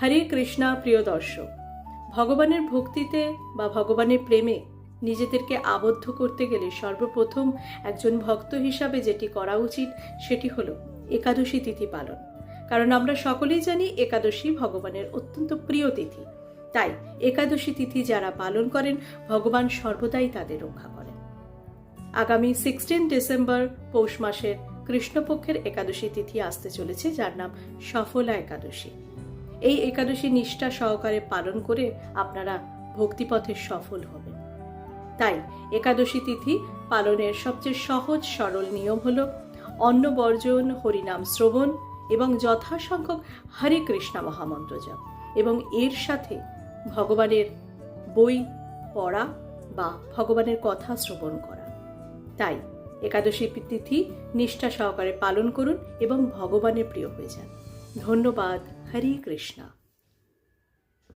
হরে কৃষ্ণা প্রিয় দর্শক, ভগবানের ভক্তিতে বা ভগবানের প্রেমে নিজেদেরকে আবদ্ধ করতে গেলে সর্বপ্রথম একজন ভক্ত হিসাবে যেটি করা উচিত সেটি হলো একাদশী তিথি পালন। কারণ আমরা সকলেই জানি একাদশী ভগবানের অত্যন্ত প্রিয় তিথি। তাই একাদশী তিথি যারা পালন করেন ভগবান সর্বদাই তাদের রক্ষা করেন। আগামী 16 ডিসেম্বর পৌষ মাসের কৃষ্ণপক্ষের একাদশী তিথি আসতে চলেছে, যার নাম সফলা একাদশী। এই একাদশী নিষ্ঠা সহকারে পালন করে আপনারা ভক্তিপথে সফল হবেন। তাই একাদশী তিথি পালনের সবচেয়ে সহজ সরল নিয়ম হল অন্ন বর্জন, হরিনাম শ্রবণ এবং যথাসংখ্যক হরে কৃষ্ণা মহামন্ত্র জপ এবং এর সাথে ভগবানের বই পড়া বা ভগবানের কথা শ্রবণ করা। তাই একাদশী তিথি নিষ্ঠা সহকারে পালন করুন এবং ভগবানের প্রিয় হয়ে যান। ধন্যবাদ। হরে কৃষ্ণা।